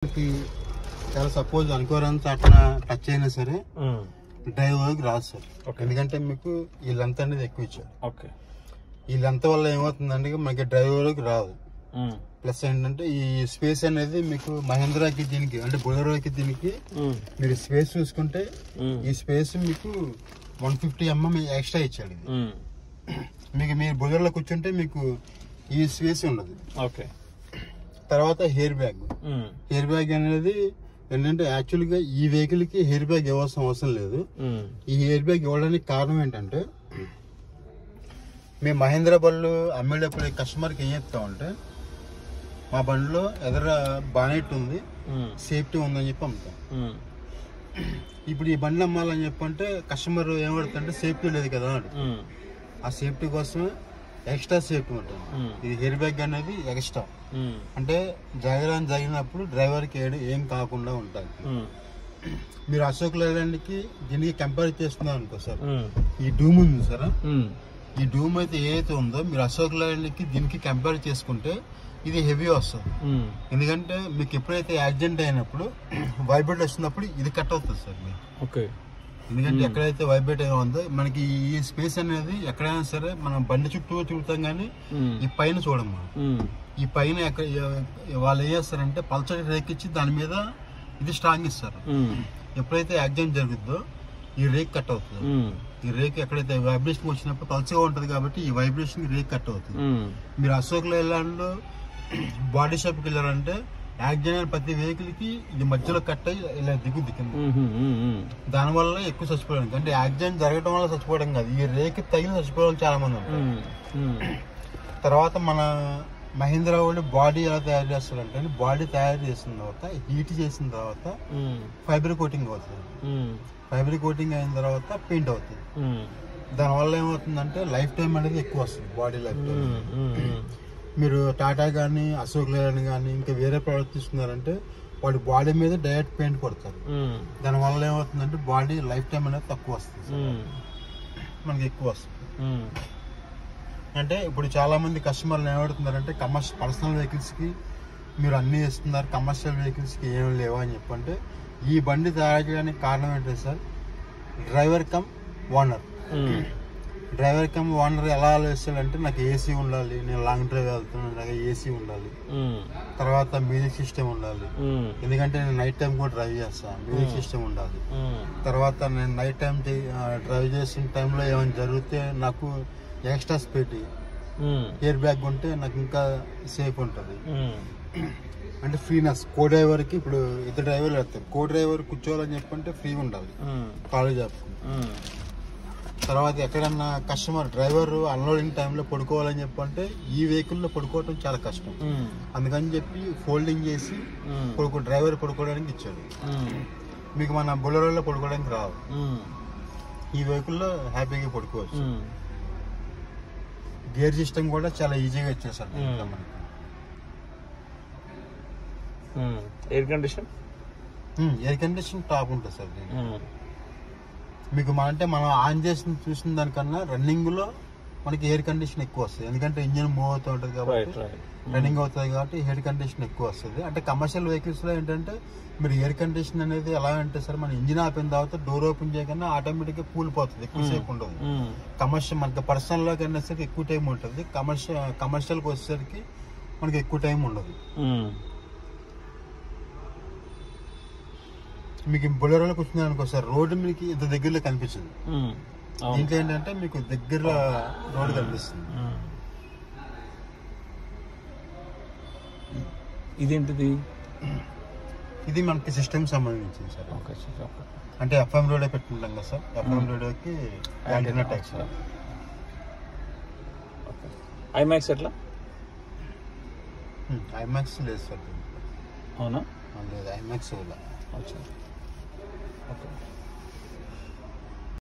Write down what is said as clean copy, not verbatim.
చాలా సపోజ్ అనుకోరంత అట్లా టచ్ అయినా సరే డ్రైవర్కి రాదు సార్. ఎందుకంటే మీకు ఈ లెంత్ అనేది ఎక్కువ ఇచ్చారు. ఈ లెంత్ వల్ల ఏమవుతుందంటే మనకి డ్రైవర్కి రాదు. ప్లస్ ఏంటంటే ఈ స్పేస్ అనేది మీకు మహేంద్రాకి దీనికి అంటే బొలెరోకి దీనికి మీరు స్పేస్ చూసుకుంటే ఈ స్పేస్ మీకు 150 mm ఎక్స్ట్రా ఇచ్చాడు. ఇది మీకు మీరు బొలెరోలో కూర్చుంటే మీకు ఈ స్పేస్ ఉండదు. తర్వాత హెయిర్ బ్యాగ్ అనేది ఏంటంటే యాక్చువల్గా ఈ వెహికల్ కి హెయిర్ బ్యాగ్ ఇవ్వాల్సిన అవసరం లేదు. ఈ హెయిర్ బ్యాగ్ ఇవ్వడానికి కారణం ఏంటంటే మేము మహేంద్ర బండ్లు అమ్మేటప్పుడు కస్టమర్కి ఏం చెప్తామంటే మా బండిలో ఎదుర బానెట్ ఉంది, సేఫ్టీ ఉందని చెప్పి అమ్ముతాం. ఇప్పుడు ఈ బండ్లు అమ్మాలని చెప్పంటే కస్టమర్ ఏమడుతుంటే సేఫ్టీ లేదు కదా అని. ఆ సేఫ్టీ కోసమే ఎక్స్ట్రా సేఫ్టీ ఉంటుంది. ఇది హెయిర్ బ్యాగ్ అనేది ఎక్స్ట్రా అంటే జరిగినప్పుడు డ్రైవర్ కి ఏం కాకుండా ఉంటుంది. మీరు అశోక్ లేలాండ్కి దీనికి కంపేర్ చేస్తున్నారు అనుకో సార్, ఈ డూమ్ ఉంది సార్, ఈ డూమ్ అయితే ఏదైతే ఉందో మీరు అశోక్ లేలాండ్కి దీనికి కంపేర్ చేసుకుంటే ఇది హెవీ వస్తుంది. ఎందుకంటే మీకు ఎప్పుడైతే యాక్సిడెంట్ అయినప్పుడు వైబ్రేట్ వస్తున్నప్పుడు ఇది కట్ అవుతుంది సార్ మీకు. ఎందుకంటే ఎక్కడైతే వైబ్రేట్ అయినా ఉందో మనకి ఈ స్పేస్ అనేది ఎక్కడైనా సరే మనం బండి చుట్టూ తిరుగుతాం కానీ ఈ పైన చూడము. ఈ పైన వాళ్ళు ఏం చేస్తారంటే పల్చడి రేక్ ఇచ్చి దాని మీద ఇది స్ట్రాంగ్ ఇస్తారు. ఎప్పుడైతే యాక్సిడెంట్ జరుగుతుందో ఈ రేక్ కట్ అవుతుంది. ఈ రేక్ ఎక్కడైతే వైబ్రేషన్ వచ్చినప్పుడు పల్చగా ఉంటుంది కాబట్టి ఈ వైబ్రేషన్ రేక్ కట్ అవుతుంది. మీరు అశోక్ లేలాండ్ బాడీ షాప్కి వెళ్ళారంటే యాక్సిడెంట్ ప్రతి వెహికల్ కి ఇది మధ్యలో కట్ అయ్యి ఇలా దిగుద్ది కింద. దానివల్ల ఎక్కువ చచ్చిపోవడం అంటే యాక్సిడెంట్ జరగడం వల్ల చచ్చిపోవడం కాదు, ఈ రేక్ తగిలి చచ్చిపోవడం చాలా మంది ఉంటారు. తర్వాత మన మహీంద్రా వాళ్ళు బాడీ ఎలా తయారు చేస్తారంటే బాడీ తయారు చేసిన తర్వాత హీట్ చేసిన తర్వాత ఫైబర్ కోటింగ్ అవుతుంది. ఫైబర్ కోటింగ్ అయిన తర్వాత పెయింట్ అవుతుంది. దానివల్ల ఏమవుతుందంటే లైఫ్ టైం అనేది ఎక్కువ వస్తుంది. బాడీ లైఫ్ టైం మీరు టాటా కానీ అశోక్ లేలాండ్ కానీ ఇంకా వేరే ప్రోడక్ట్ తీసుకున్నారంటే వాడి బాడీ మీద డైరెక్ట్ పెయింట్ కొడతారు. దానివల్ల ఏమవుతుందంటే బాడీ లైఫ్ టైం అనేది తక్కువ వస్తుంది, మనకి ఎక్కువ వస్తుంది. అంటే ఇప్పుడు చాలా మంది కస్టమర్లు ఏమడుతున్నారంటే పర్సనల్ వెహికల్స్ కి మీరు అన్ని ఇస్తున్నారు, కమర్షియల్ వెహికల్స్ కి ఏం లేవా అని చెప్పంటే ఈ బండి తయారు చేయడానికి కారణం ఏంటంటే sir driver cum owner. Driver cum owner ఎలా ఆలోచిస్తాడంటే నాకు ఏసీ ఉండాలి, నేను లాంగ్ డ్రైవ్ వెళ్తున్నాను నాకు ఏసీ ఉండాలి, తర్వాత మ్యూజిక్ సిస్టమ్ ఉండాలి, ఎందుకంటే నేను నైట్ టైం కూడా డ్రైవ్ చేస్తాను, మ్యూజిక్ సిస్టమ్ ఉండాలి. తర్వాత నేను నైట్ టైం డ్రైవ్ చేసిన టైంలో ఏమైనా జరిగితే నాకు ఎక్స్ట్రా స్పేటీ ఎయిర్ బ్యాగ్ ఉంటే నాకు ఇంకా సేఫ్ ఉంటుంది. అంటే ఫ్రీనెస్ కో డ్రైవర్ కి ఇప్పుడు ఇద్దరు డ్రైవర్లు వెళ్తారు, కో డ్రైవర్ కూర్చోవాలని చెప్పంటే ఫ్రీ ఉండాలి కాలేజ్ ఆపుకుని. తర్వాత ఎక్కడన్నా కస్టమర్ డ్రైవర్ అన్లోడింగ్ టైంలో పడుకోవాలని చెప్పంటే ఈ వెహికల్లో పడుకోవడం చాలా కష్టం. అందుకని చెప్పి ఫోల్డింగ్ చేసి డ్రైవర్ పడుకోవడానికి ఇచ్చాడు. మీకు మన బొలెరోలో పడుకోవడానికి రాదు, ఈ వెహికల్లో హ్యాపీగా పడుకోవచ్చు. గేర్ సిస్టమ్ కూడా చాలా ఈజీగా ఇచ్చేసారు. ఎయిర్ కండిషన్ టాప్ ఉంటుంది సార్. మీకు అంటే మనం ఆన్ చేసి చూసిన దానికన్నా రన్నింగ్ లో మనకి ఎయిర్ కండిషన్ ఎక్కువ వస్తుంది. ఎందుకంటే ఇంజిన్ మూవ్ అవుతూ ఉంటుంది కాబట్టి రన్నింగ్ అవుతుంది కాబట్టి ఎయిర్ కండిషన్ ఎక్కువ వస్తుంది. అంటే కమర్షియల్ వెహికల్స్ లో ఏంటంటే మీరు ఎయిర్ కండిషన్ అనేది ఎలా అంటే సార్ మన ఇంజిన్ ఆపిన తర్వాత డోర్ ఓపెన్ చేయకుండా ఆటోమేటిక్ గా కూలిపోతుంది, ఎక్కువసేపు ఉండదు. కమర్షియల్ మనకి పర్సనల్ లో కన్నా సరికి ఎక్కువ టైం ఉంటుంది, కమర్షియల్కి వచ్చేసరికి మనకి ఎక్కువ టైం ఉండదు. మీకు బొలెరోలో కూర్చున్నారు అనుకో సార్ రోడ్డు మీకు ఇంత దగ్గరలో కనిపించదు. దీంట్లో ఏంటంటే మీకు దగ్గర రోడ్డు కనిపిస్తుంది. ఇదేంటిది? ఇది మనకి సిస్టమ్ సంబంధించింది సార్. అంటే ఎఫ్ఎం రోడ్ పెట్టుకుంటాం కదా సార్, ఎఫ్ఎం రోడ్కి యాంటెన్నా ట్యాక్స్. ఐమాక్స్ ఎట్లా? ఐమాక్స్ లేదు సార్. అవునా? లేదు, ఐమాక్స్ ఓకే.